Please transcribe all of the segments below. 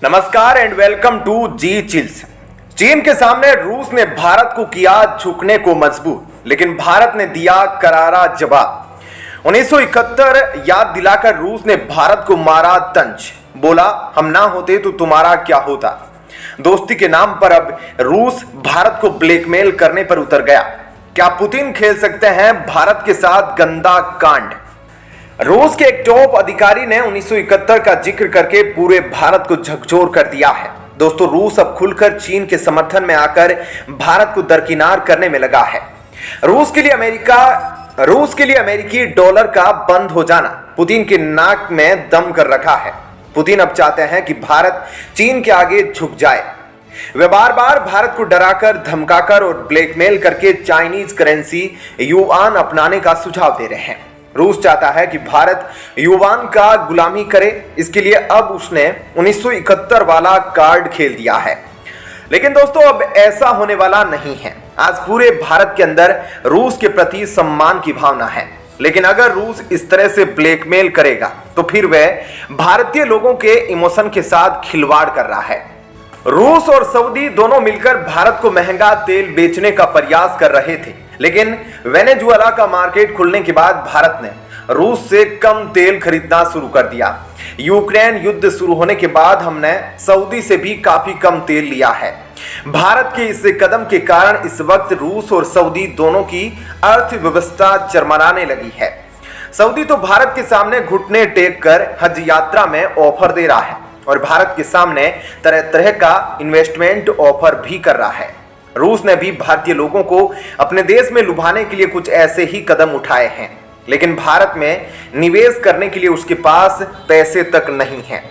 नमस्कार and welcome to जी चिल्स। चीन के सामने रूस ने भारत को किया झुकने को मजबूर, लेकिन भारत ने दिया करारा जवाब। 1971 याद दिलाकर रूस ने भारत को मारा तंज, बोला हम ना होते तो तुम्हारा क्या होता। दोस्ती के नाम पर अब रूस भारत को ब्लैकमेल करने पर उतर गया। क्या पुतिन खेल सकते हैं भारत के साथ गंदा कांड? रूस के एक टॉप अधिकारी ने 1971 का जिक्र करके पूरे भारत को झकझोर कर दिया है। दोस्तों, रूस अब खुलकर चीन के समर्थन में आकर भारत को दरकिनार करने में लगा है। रूस के लिए अमेरिकी डॉलर का बंद हो जाना पुतिन के नाक में दम कर रखा है। पुतिन अब चाहते हैं कि भारत चीन के आगे झुक जाए। वे बार बार भारत को डराकर, धमकाकर और ब्लैकमेल करके चाइनीज करेंसी युआन अपनाने का सुझाव दे रहे हैं। रूस चाहता है कि भारत युआन का गुलामी करे। इसके लिए अब उसने 1971 वाला कार्ड खेल दिया है। लेकिन दोस्तों, अब ऐसा होने वाला नहीं है। आज पूरे भारत के अंदर रूस के प्रति सम्मान की भावना है, लेकिन अगर रूस इस तरह से ब्लैकमेल करेगा तो फिर वह भारतीय लोगों के इमोशन के साथ खिलवाड़ कर रहा है। रूस और सऊदी दोनों मिलकर भारत को महंगा तेल बेचने का प्रयास कर रहे थे, लेकिन वेनेजुएला का मार्केट खुलने के बाद भारत ने रूस से कम तेल खरीदना शुरू कर दिया। यूक्रेन युद्ध शुरू होने के बाद हमने सऊदी से भी काफी कम तेल लिया है। भारत के इस कदम के कारण इस वक्त रूस और सऊदी दोनों की अर्थव्यवस्था चरमराने लगी है। सऊदी तो भारत के सामने घुटने टेक कर हज यात्रा में ऑफर दे रहा है और भारत के सामने तरह तरह का इन्वेस्टमेंट ऑफर भी कर रहा है। रूस ने भी भारतीय लोगों को अपने देश में लुभाने के लिए कुछ ऐसे ही कदम उठाए हैं, लेकिन भारत में निवेश करने के लिए उसके पास पैसे तक नहीं है।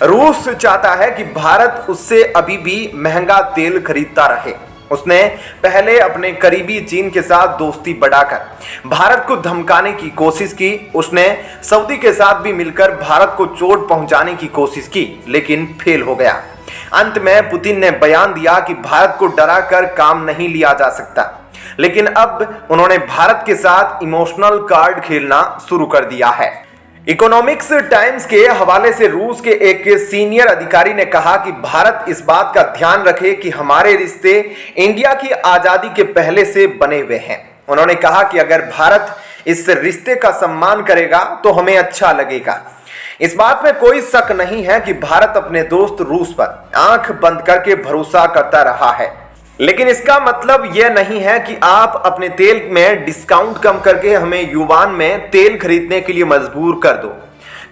रूस चाहता है कि भारत उससे अभी भी महंगा तेल खरीदता रहे। उसने पहले अपने करीबी चीन के साथ दोस्ती बढ़ाकर भारत को धमकाने की कोशिश की। उसने सऊदी के साथ भी मिलकर भारत को चोट पहुंचाने की कोशिश की, लेकिन फेल हो गया। अंत में पुतिन ने बयान दिया कि भारत को डराकर काम नहीं लिया जा सकता, लेकिन अब उन्होंने भारत के साथ इमोशनल कार्ड खेलना शुरू कर दिया है। इकोनॉमिक्स टाइम्स के हवाले से रूस के एक सीनियर अधिकारी ने कहा कि भारत इस बात का ध्यान रखे कि हमारे रिश्ते इंडिया की आजादी के पहले से बने हुए हैं। उन्होंने कहा कि अगर भारत इस रिश्ते का सम्मान करेगा तो हमें अच्छा लगेगा। इस बात में कोई शक नहीं है कि भारत अपने दोस्त रूस पर आंख बंद करके भरोसा करता रहा है, लेकिन इसका मतलब यह नहीं है कि आप अपने तेल में डिस्काउंट कम करके हमें युआन में तेल खरीदने के लिए मजबूर कर दो।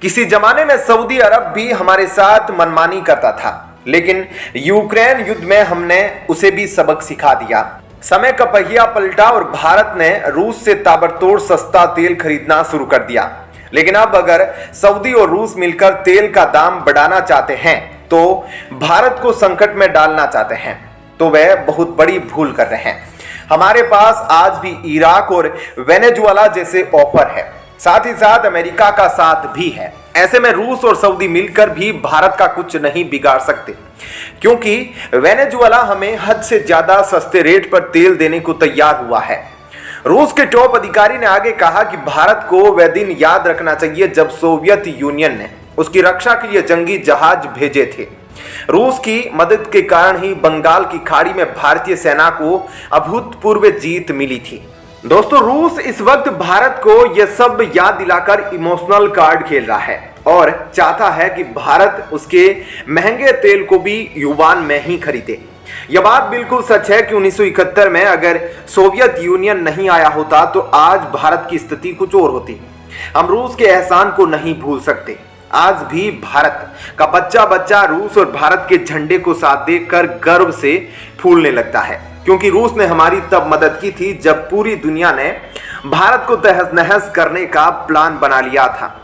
किसी जमाने में सऊदी अरब भी हमारे साथ मनमानी करता था, लेकिन यूक्रेन युद्ध में हमने उसे भी सबक सिखा दिया। समय का पहिया पलटा और भारत ने रूस से ताबड़तोड़ सस्ता तेल खरीदना शुरू कर दिया। लेकिन अब अगर सऊदी और रूस मिलकर तेल का दाम बढ़ाना चाहते हैं, तो भारत को संकट में डालना चाहते हैं, तो वह बहुत बड़ी भूल कर रहे हैं। हमारे पास आज भी इराक और वेनेजुएला जैसे ऑफर है, साथ ही साथ अमेरिका का साथ भी है। ऐसे में रूस और सऊदी मिलकर भी भारत का कुछ नहीं बिगाड़ सकते, क्योंकि वेनेजुएला हमें हद से ज्यादा सस्ते रेट पर तेल देने को तैयार हुआ है। रूस के टॉप अधिकारी ने आगे कहा कि भारत को वह दिन याद रखना चाहिए जब सोवियत यूनियन ने उसकी रक्षा के लिए जंगी जहाज भेजे थे। रूस की मदद के कारण ही बंगाल की खाड़ी में भारतीय सेना को अभूतपूर्व जीत मिली थी। दोस्तों, रूस इस वक्त भारत को यह सब याद दिलाकर इमोशनल कार्ड खेल रहा है और चाहता है कि भारत उसके महंगे तेल को भी युआन में ही खरीदे। यह बात बिल्कुल सच है कि 1971 में अगर सोवियत यूनियन नहीं आया होता तो आज भारत की स्थिति कुछ और होती। हम रूस के एहसान को नहीं भूल सकते। आज भी भारत का बच्चा बच्चा रूस और भारत के झंडे को साथ देखकर गर्व से फूलने लगता है, क्योंकि रूस ने हमारी तब मदद की थी जब पूरी दुनिया ने भारत को तहस नहस करने का प्लान बना लिया था।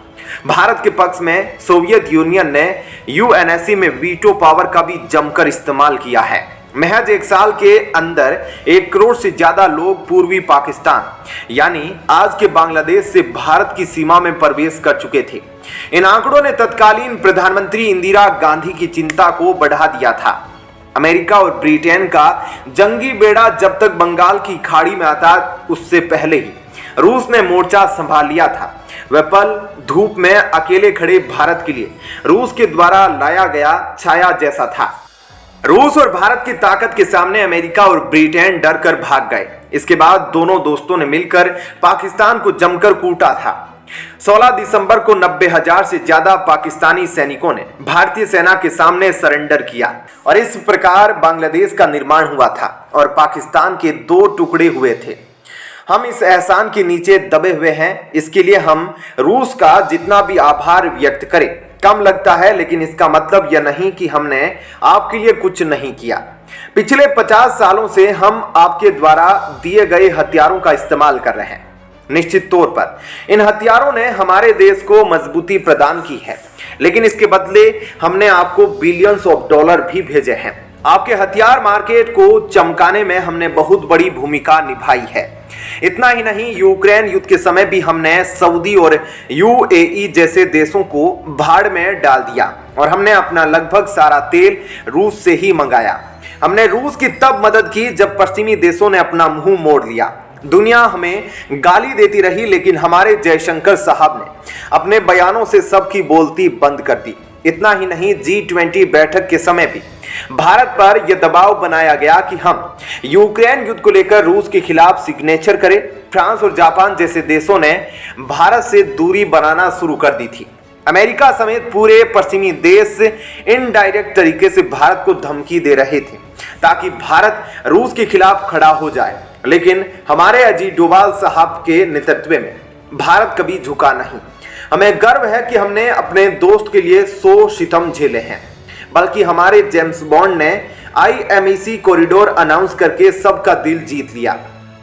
भारत के पक्ष में सोवियत यूनियन ने यूएनएससी में वीटो पावर का भी जमकर इस्तेमाल किया है। महज एक साल के अंदर 1 करोड़ से ज्यादा लोग पूर्वी पाकिस्तान यानी आज के बांग्लादेश से भारत की सीमा में प्रवेश कर चुके थे। इन आंकड़ों ने तत्कालीन प्रधानमंत्री इंदिरा गांधी की चिंता को बढ़ा दिया था। अमेरिका और ब्रिटेन का जंगी बेड़ा जब तक बंगाल की खाड़ी में आता, उससे पहले ही रूस ने मोर्चा संभाल लिया था। वह पल धूप में अकेले खड़े भारत के लिए रूस के द्वारा लाया गया छाया जैसा था। रूस और भारत की ताकत के सामने अमेरिका और ब्रिटेन डर कर भाग गए। इसके बाद दोनों दोस्तों ने मिलकर पाकिस्तान को जमकर कूटा था। 16 दिसंबर को 90,000 से ज्यादा पाकिस्तानी सैनिकों ने भारतीय सेना के सामने सरेंडर किया और इस प्रकार बांग्लादेश का निर्माण हुआ था और पाकिस्तान के 2 टुकड़े हुए थे। हम इस एहसान के नीचे दबे हुए हैं। इसके लिए हम रूस का जितना भी आभार व्यक्त करें कम लगता है, लेकिन इसका मतलब यह नहीं कि हमने आपके लिए कुछ नहीं किया। पिछले 50 सालों से हम आपके द्वारा दिए गए हथियारों का इस्तेमाल कर रहे हैं। निश्चित तौर पर इन हथियारों ने हमारे देश को मजबूती प्रदान की है, लेकिन इसके बदले हमने आपको बिलियंस ऑफ डॉलर भी भेजे हैं। आपके हथियार मार्केट को चमकाने में हमने बहुत बड़ी भूमिका निभाई है। इतना ही नहीं, यूक्रेन युद्ध के समय भी हमने सऊदी और यूएई जैसे देशों को भाड़ में डाल दिया और हमने अपना लगभग सारा तेल रूस से ही मंगाया। हमने रूस की तब मदद की जब पश्चिमी देशों ने अपना मुंह मोड़ लिया। दुनिया हमें गाली देती रही, लेकिन हमारे जयशंकर साहब ने अपने बयानों से सबकी बोलती बंद कर दी। इतना ही नहीं, G20 बैठक के समय भी भारत पर यह दबाव बनाया गया कि हम यूक्रेन युद्ध को लेकर रूस के खिलाफ सिग्नेचर करें। फ्रांस और जापान जैसे देशों ने भारत से दूरी बनाना शुरू कर दी थी। अमेरिका समेत पूरे पश्चिमी देश इनडायरेक्ट तरीके से भारत को धमकी दे रहे थे ताकि भारत रूस के खिलाफ खड़ा हो जाए, लेकिन हमारे अजीत डोभाल साहब के नेतृत्व में भारत कभी झुका नहीं। हमें गर्व है कि हमने अपने दोस्त के लिए 100 सितम झेले हैं, बल्कि हमारे जेम्स बॉन्ड ने IMEC कॉरिडोर अनाउंस करके सबका दिल जीत लिया।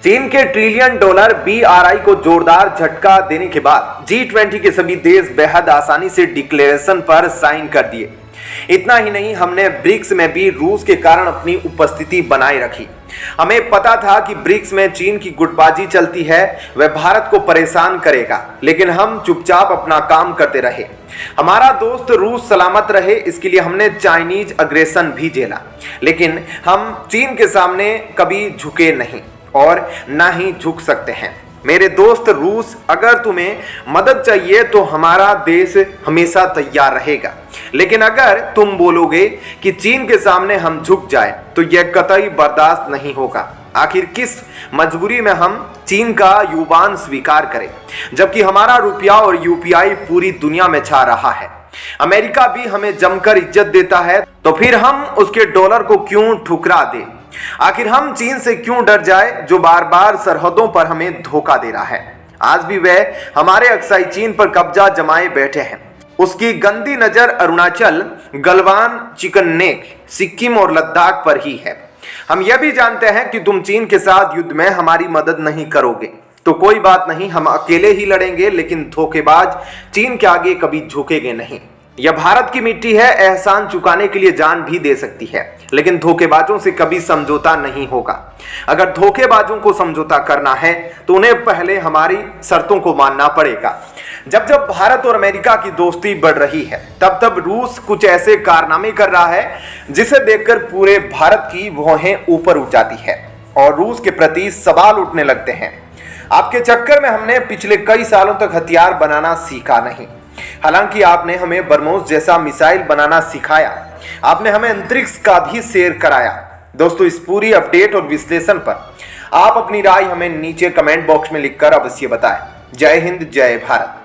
चीन के $1 ट्रिलियन BRI को जोरदार झटका देने के बाद G20 के सभी देश बेहद आसानी से डिक्लेरेशन पर साइन कर दिए। इतना ही नहीं, हमने ब्रिक्स में भी रूस के कारण अपनी उपस्थिति बनाए रखी। हमें पता था कि ब्रिक्स में चीन की गुटबाजी चलती है, वह भारत को परेशान करेगा, लेकिन हम चुपचाप अपना काम करते रहे। हमारा दोस्त रूस सलामत रहे, इसके लिए हमने चाइनीज अग्रेशन भी झेला, लेकिन हम चीन के सामने कभी झुके नहीं और ना ही झुक सकते हैं। मेरे दोस्त रूस, अगर तुम्हें मदद चाहिए तो हमारा देश हमेशा तैयार रहेगा, लेकिन अगर तुम बोलोगे कि चीन के सामने हम झुक जाए तो यह कतई बर्दाश्त नहीं होगा। आखिर किस मजबूरी में हम चीन का युवान स्वीकार करें, जबकि हमारा रुपया और UPI पूरी दुनिया में छा रहा है। अमेरिका भी हमें जमकर इज्जत देता है, तो फिर हम उसके डॉलर को क्यों ठुकरा दें? आखिर हम चीन से क्यों डर जाए, जो बार बार सरहदों पर हमें धोखा दे रहा है? आज भी वह हमारे अक्साई चीन पर कब्जा जमाए बैठे हैं। उसकी गंदी नजर अरुणाचल, गलवान, चिकन नेक, सिक्किम और लद्दाख पर ही है। हम यह भी जानते हैं कि तुम चीन के साथ युद्ध में हमारी मदद नहीं करोगे, तो कोई बात नहीं, हम अकेले ही लड़ेंगे, लेकिन धोखेबाज चीन के आगे कभी झुकेंगे नहीं। यह भारत की मिट्टी है, एहसान चुकाने के लिए जान भी दे सकती है, लेकिन धोखेबाजों से कभी समझौता नहीं होगा। अगर धोखेबाजों को समझौता करना है तो उन्हें पहले हमारी शर्तों को मानना पड़ेगा। जब जब भारत और अमेरिका की दोस्ती बढ़ रही है, तब तब रूस कुछ ऐसे कारनामे कर रहा है जिसे देखकर पूरे भारत की भौहें ऊपर उठ जाती है और रूस के प्रति सवाल उठने लगते हैं। आपके चक्कर में हमने पिछले कई सालों तक हथियार बनाना सीखा नहीं। हालांकि आपने हमें ब्रह्मोस जैसा मिसाइल बनाना सिखाया, आपने हमें अंतरिक्ष का भी सैर कराया। दोस्तों, इस पूरी अपडेट और विश्लेषण पर आप अपनी राय हमें नीचे कमेंट बॉक्स में लिखकर अवश्य बताएं। जय हिंद, जय भारत।